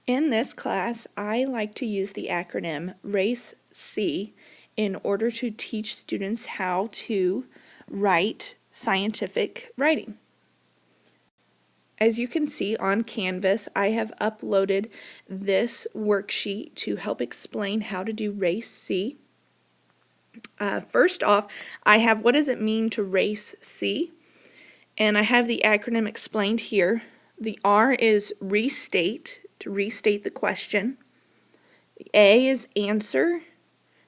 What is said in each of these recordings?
In this class, I like to use the acronym RACE-C in order to teach students how to write scientific writing. As you can see on Canvas, I have uploaded this worksheet to help explain how to do RACE-C. First off, I have what does it mean to RACE-C, and I have the acronym explained here. The R is restate, to restate the question. The A is answer,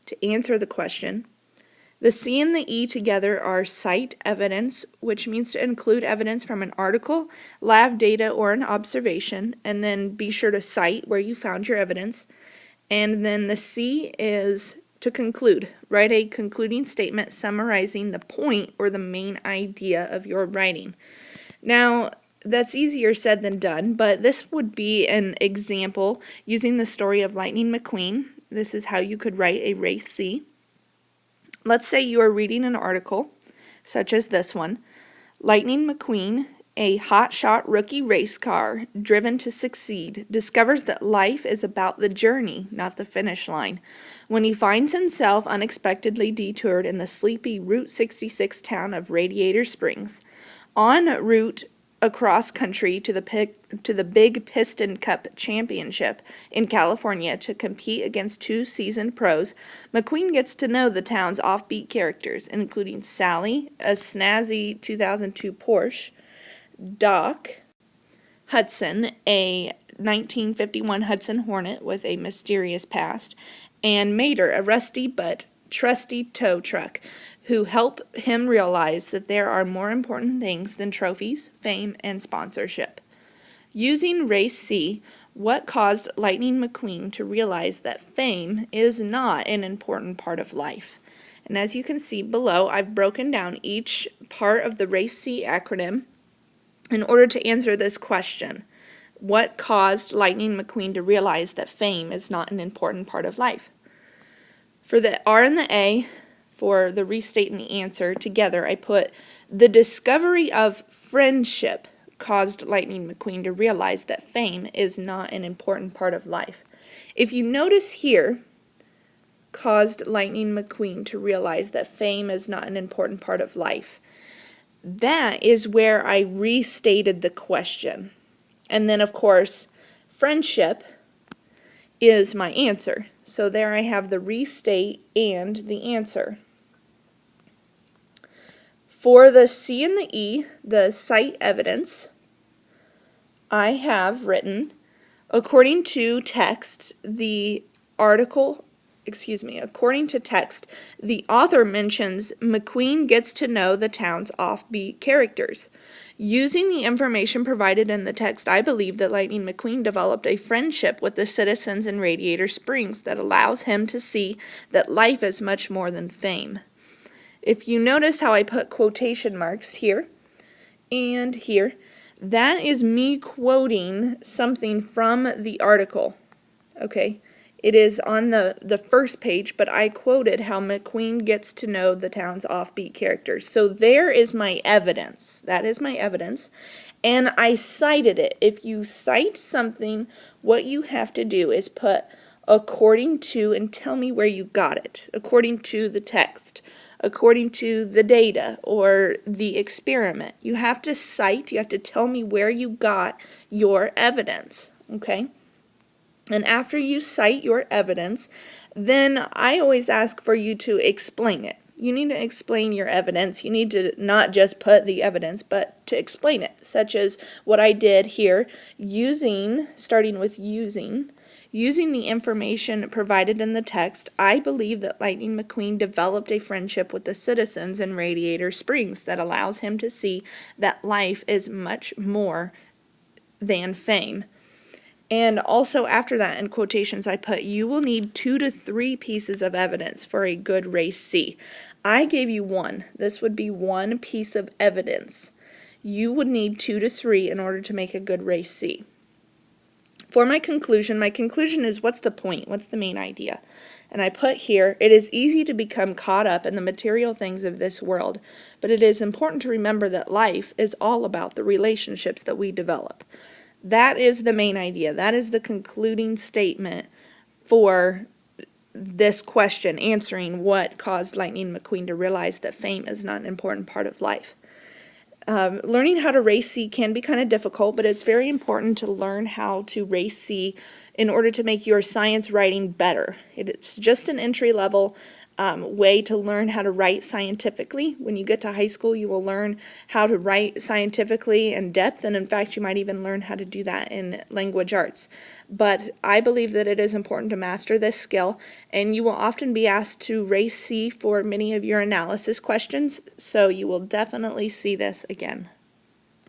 to answer the question. The C and the E together are cite evidence, which means to include evidence from an article, lab data, or an observation, and then be sure to cite where you found your evidence. And then the C is to conclude. Write a concluding statement summarizing the point or the main idea of your writing. Now, that's easier said than done, but this would be an example using the story of Lightning McQueen. This is how you could write a RACE-C. Let's say you are reading an article, such as this one. Lightning McQueen, a hotshot rookie race car driven to succeed, discovers that life is about the journey, not the finish line. When he finds himself unexpectedly detoured in the sleepy Route 66 town of Radiator Springs, en route across country to the Big Piston Cup Championship in California to compete against two seasoned pros, McQueen gets to know the town's offbeat characters, including Sally, a snazzy 2002 Porsche, Doc, Hudson, a 1951 Hudson Hornet with a mysterious past, and Mater, a rusty but trusty tow truck, who help him realize that there are more important things than trophies, fame, and sponsorship. Using RACE-C, what caused Lightning McQueen to realize that fame is not an important part of life? And as you can see below, I've broken down each part of the RACE-C acronym in order to answer this question. What caused Lightning McQueen to realize that fame is not an important part of life? For the R and the A, for the restate and the answer, together I put the discovery of friendship caused Lightning McQueen to realize that fame is not an important part of life. If you notice here, caused Lightning McQueen to realize that fame is not an important part of life. That is where I restated the question. And then, of course, friendship is my answer. So there I have the restate and the answer. For the C and the E, the cite evidence, I have written, according to text, according to text, the author mentions McQueen gets to know the town's offbeat characters. Using the information provided in the text, I believe that Lightning McQueen developed a friendship with the citizens in Radiator Springs that allows him to see that life is much more than fame. If you notice how I put quotation marks here and here, that is me quoting something from the article. Okay, it is on the first page, but I quoted how McQueen gets to know the town's offbeat characters. So there is my evidence. That is my evidence. And I cited it. If you cite something, what you have to do is put according to and tell me where you got it. According to the text, according to the data or the experiment. You have to cite, you have to tell me where you got your evidence, okay? And after you cite your evidence, then I always ask for you to explain it. You need to explain your evidence. You need to not just put the evidence, but to explain it, such as what I did here, starting with using the information provided in the text. I believe that Lightning McQueen developed a friendship with the citizens in Radiator Springs that allows him to see that life is much more than fame. And also after that, in quotations, I put, you will need 2 to 3 pieces of evidence for a good RACE-C. I gave you one. This would be one piece of evidence. You would need 2 to 3 in order to make a good RACE-C. For my conclusion is, what's the point? What's the main idea? And I put here, it is easy to become caught up in the material things of this world, but it is important to remember that life is all about the relationships that we develop. That is the main idea. That is the concluding statement for this question, answering what caused Lightning McQueen to realize that fame is not an important part of life. Learning how to race C can be kind of difficult, but it's very important to learn how to race C in order to make your science writing better. It's just an entry-level way to learn how to write scientifically. When you get to high school, you will learn how to write scientifically in depth, and in fact, you might even learn how to do that in language arts. But I believe that it is important to master this skill, and you will often be asked to race C for many of your analysis questions, so you will definitely see this again.